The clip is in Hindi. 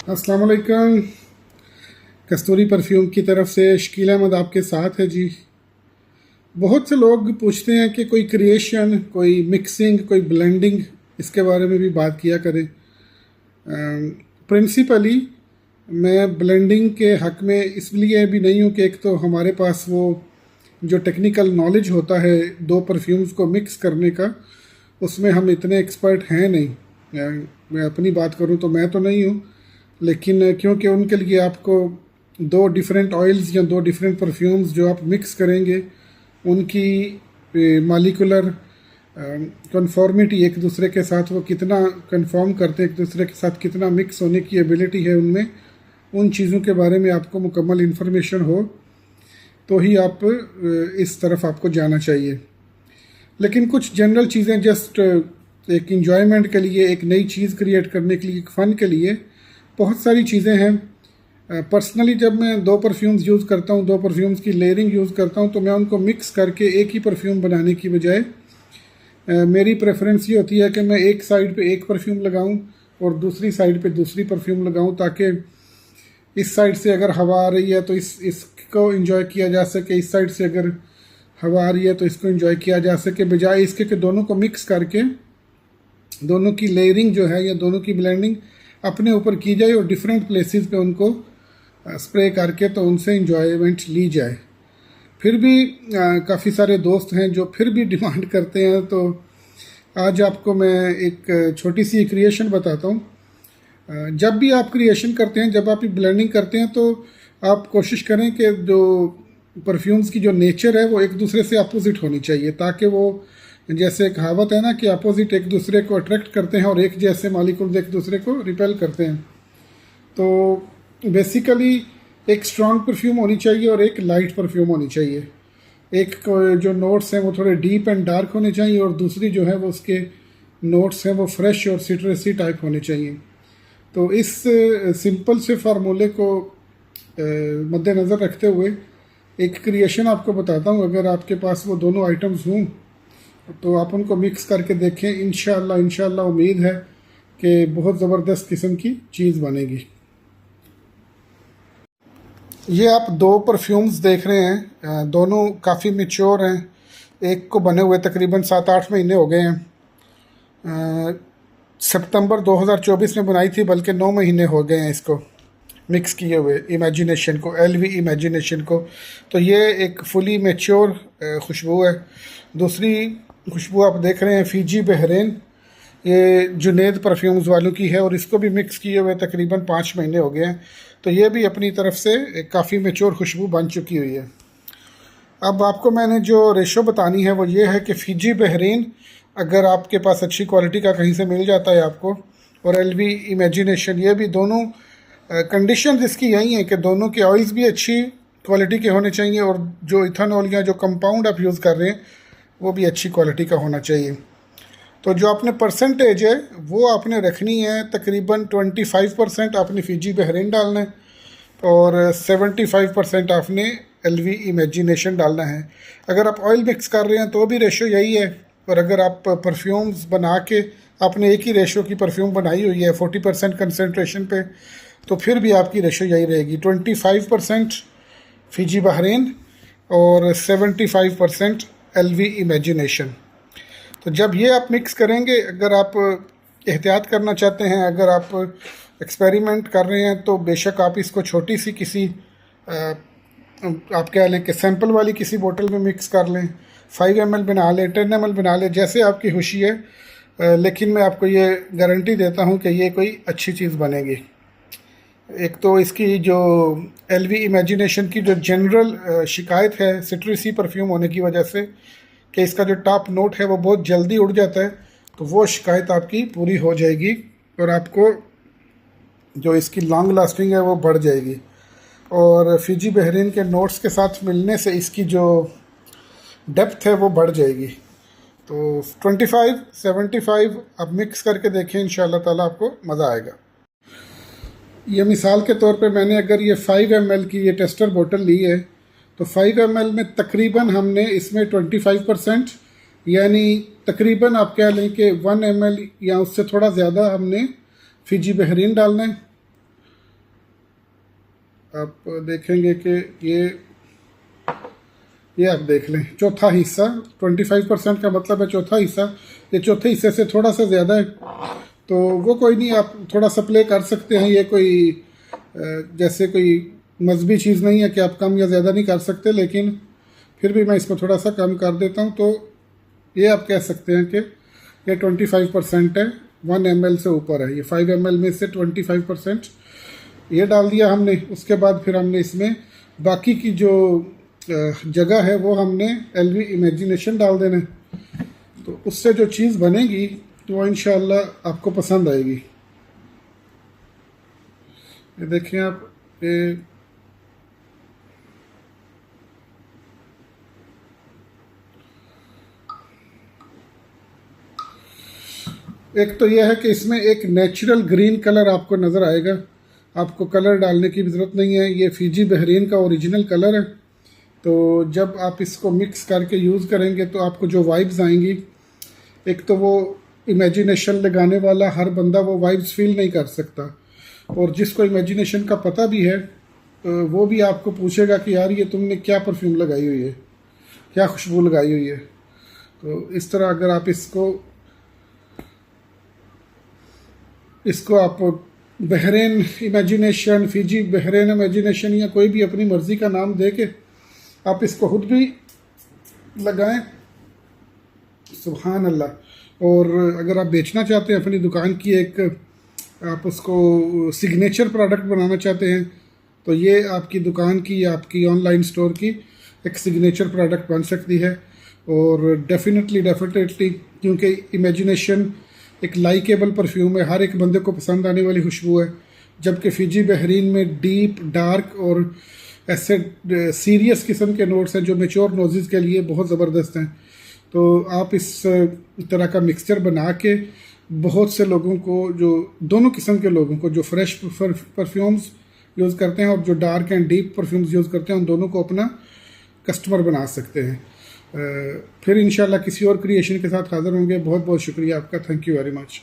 अस्सलाम वालेकुम। कस्तूरी परफ्यूम की तरफ से शकील अहमद आपके साथ है जी। बहुत से लोग पूछते हैं कि कोई क्रिएशन, कोई मिक्सिंग, कोई ब्लेंडिंग, इसके बारे में भी बात किया करें। प्रिंसिपली मैं ब्लेंडिंग के हक़ में इसलिए भी नहीं हूँ कि एक तो हमारे पास वो जो टेक्निकल नॉलेज होता है दो परफ्यूम्स को मिक्स करने का, उसमें हम इतने एक्सपर्ट हैं नहीं। मैं अपनी बात करूँ तो मैं तो नहीं हूँ, लेकिन क्योंकि उनके लिए आपको दो डिफरेंट ऑयल्स या दो डिफरेंट परफ्यूम्स जो आप मिक्स करेंगे, उनकी मालिकुलर कंफॉर्मिटी एक दूसरे के साथ वो कितना कंफॉर्म करते हैं, एक दूसरे के साथ कितना मिक्स होने की एबिलिटी है उनमें, उन चीज़ों के बारे में आपको मुकम्मल इन्फॉर्मेशन हो तो ही आप इस तरफ आपको जाना चाहिए। लेकिन कुछ जनरल चीज़ें जस्ट एक इंजॉयमेंट के लिए, एक नई चीज़ क्रिएट करने के लिए, एक फ़न के लिए बहुत सारी चीज़ें हैं। पर्सनली जब मैं दो परफ्यूम्स यूज़ करता हूँ, दो परफ्यूम्स की लेयरिंग यूज़ करता हूँ, तो मैं उनको मिक्स करके एक ही परफ्यूम बनाने की बजाय मेरी प्रेफरेंस ये होती है कि मैं एक साइड पे एक परफ्यूम लगाऊं और दूसरी साइड पे दूसरी परफ्यूम लगाऊं, ताकि इस साइड से अगर हवा आ रही है तो इसको एंजॉय किया जा सके, इस साइड से अगर हवा आ रही है तो इसको एंजॉय किया जा सके, बजाय इसके कि दोनों को मिक्स करके दोनों की लेयरिंग जो है या दोनों की ब्लेंडिंग अपने ऊपर की जाए और डिफरेंट प्लेसेस पे उनको स्प्रे करके तो उनसे इंजॉयमेंट ली जाए। फिर भी काफ़ी सारे दोस्त हैं जो फिर भी डिमांड करते हैं, तो आज आपको मैं एक छोटी सी क्रिएशन बताता हूँ। जब भी आप क्रिएशन करते हैं, जब आप ब्लेंडिंग करते हैं, तो आप कोशिश करें कि जो परफ्यूम्स की जो नेचर है वो एक दूसरे से अपोजिट होनी चाहिए, ताकि वो, जैसे कहावत है ना कि अपोजिट एक दूसरे को अट्रैक्ट करते हैं और एक जैसे मालिक्यूल्स एक दूसरे को रिपेल करते हैं। तो बेसिकली एक स्ट्रॉन्ग परफ्यूम होनी चाहिए और एक लाइट परफ्यूम होनी चाहिए। एक जो नोट्स हैं वो थोड़े डीप एंड डार्क होने चाहिए और दूसरी जो है वो उसके नोट्स हैं वो फ्रेश और सिट्रसी टाइप होने चाहिए। तो इस सिंपल से फार्मूले को मद्देनज़र रखते हुए एक क्रिएशन आपको बताता हूँ। अगर आपके पास वो दोनों आइटम्स हों तो आप उनको मिक्स करके देखें। इंशाल्लाह उम्मीद है कि बहुत ज़बरदस्त किस्म की चीज़ बनेगी। ये आप दो परफ्यूम्स देख रहे हैं, दोनों काफ़ी मैच्योर हैं। एक को बने हुए तकरीबन 7-8 महीने हो गए हैं। सितंबर 2024 में बनाई थी, बल्कि 9 महीने हो गए हैं इसको मिक्स किए हुए, इमेजिनेशन को, LV इमेजिनेशन को। तो ये एक फुली मैच्योर खुशबू है। दूसरी खुशबू आप देख रहे हैं फ़िजी बहरीन, ये जुनैद परफ्यूम्स वालों की है और इसको भी मिक्स किए हुए तकरीबन 5 महीने हो गए हैं। तो ये भी अपनी तरफ से काफ़ी मैच्योर खुशबू बन चुकी हुई है। अब आपको मैंने जो रेशो बतानी है वो ये है कि फ़िजी बहरीन अगर आपके पास अच्छी क्वालिटी का कहीं से मिल जाता है आपको, और LV इमेजिनेशन, ये भी दोनों कंडीशन इसकी यही है कि दोनों के ऑयल्स भी अच्छी क्वालिटी के होने चाहिए और जो इथानॉल या जो कंपाउंड आप यूज़ कर रहे हैं वो भी अच्छी क्वालिटी का होना चाहिए। तो जो आपने परसेंटेज है वो आपने रखनी है, तकरीबन 25% आपने फ़िजी बहरीन डालना है और 75% आपने LV इमेजिनेशन डालना है। अगर आप ऑयल मिक्स कर रहे हैं तो भी रेशो यही है, और अगर आप परफ्यूम्स बना के आपने एक ही रेशो की परफ्यूम बनाई हुई है 40% कंसनट्रेशन पे, तो फिर भी आपकी रेशो यही रहेगी, 25% फ़िजी बहरीन और 75% LV इमेजिनेशन। तो जब ये आप मिक्स करेंगे, अगर आप एहतियात करना चाहते हैं, अगर आप एक्सपेरिमेंट कर रहे हैं, तो बेशक आप इसको छोटी सी किसी आप कह लें कि सैंपल वाली किसी बोतल में मिक्स कर लें, 5 ml बना लें, 10 ml बना लें, जैसे आपकी खुशी है। लेकिन मैं आपको ये गारंटी देता हूँ कि ये कोई अच्छी चीज़ बनेगी। एक तो इसकी जो LV इमेजिनेशन की जो जनरल शिकायत है सिट्रसी परफ्यूम होने की वजह से कि इसका जो टॉप नोट है वो बहुत जल्दी उड़ जाता है, तो वो शिकायत आपकी पूरी हो जाएगी और आपको जो इसकी लॉन्ग लास्टिंग है वो बढ़ जाएगी। और फ़िजी बहरीन के नोट्स के साथ मिलने से इसकी जो डेप्थ है वो बढ़ जाएगी। तो 25-75 आप मिक्स करके देखें, इंशाल्लाह ताला आपको मज़ा आएगा। ये मिसाल के तौर पे मैंने अगर ये 5 ml की ये टेस्टर बोतल ली है, तो 5 ml में तकरीबन हमने इसमें 25%, यानी तकरीबन आप कह लें कि 1 ml या उससे थोड़ा ज़्यादा हमने फ़िजी बहरीन डालना है आप देखेंगे कि ये आप देख लें, चौथा हिस्सा 25% का मतलब है चौथा हिस्सा। ये चौथे हिस्से से थोड़ा सा ज़्यादा है, तो वो कोई नहीं, आप थोड़ा सा प्ले कर सकते हैं। ये कोई जैसे कोई मजहबी चीज़ नहीं है कि आप कम या ज़्यादा नहीं कर सकते, लेकिन फिर भी मैं इसको थोड़ा सा कम कर देता हूँ। तो ये आप कह सकते हैं कि ये 25% है, 1 ml से ऊपर है। ये 5 ml में से 25% ये डाल दिया हमने। उसके बाद फिर हमने इसमें बाकी की जो जगह है वो हमने LV इमेजिनेशन डाल देना। तो उससे जो चीज़ बनेगी तो वो इंशाल्लाह आपको पसंद आएगी। ये देखें आप, ये एक तो यह है कि इसमें एक नेचुरल ग्रीन कलर आपको नज़र आएगा, आपको कलर डालने की भी ज़रूरत नहीं है। ये फ़िजी बहरीन का ओरिजिनल कलर है। तो जब आप इसको मिक्स करके यूज़ करेंगे तो आपको जो वाइब्स आएंगी, एक तो वो इमेजिनेशन लगाने वाला हर बंदा वो वाइब्स फील नहीं कर सकता, और जिसको इमेजिनेशन का पता भी है वो भी आपको पूछेगा कि यार ये तुमने क्या परफ्यूम लगाई हुई है, क्या खुशबू लगाई हुई है। तो इस तरह अगर आप इसको आप Bahrain imagination, Fiji Bahrain imagination या कोई भी अपनी मर्ज़ी का नाम दे के आप इसको खुद भी लगाएं, सुभान अल्लाह। और अगर आप बेचना चाहते हैं अपनी दुकान की, एक आप उसको सिग्नेचर प्रोडक्ट बनाना चाहते हैं, तो ये आपकी दुकान की या आपकी ऑनलाइन स्टोर की एक सिग्नेचर प्रोडक्ट बन सकती है। और डेफिनेटली क्योंकि इमेजिनेशन एक लाइकेबल परफ्यूम है, हर एक बंदे को पसंद आने वाली खुशबू है। जबकि फ़िजी बहरीन में डीप, डार्क और ऐसे सीरियस किस्म के नोट्स हैं जो मेच्योर नोजेस के लिए बहुत ज़बरदस्त हैं। तो आप इस तरह का मिक्सचर बना के बहुत से लोगों को, जो दोनों किस्म के लोगों को, जो फ्रेश परफ्यूम्स यूज़ करते हैं और जो dark and deep perfumes use करते हैं, उन दोनों को अपना कस्टमर बना सकते हैं। फिर इंशाल्लाह किसी और क्रिएशन के साथ हाज़िर होंगे। बहुत बहुत शुक्रिया आपका, थैंक यू वेरी मच।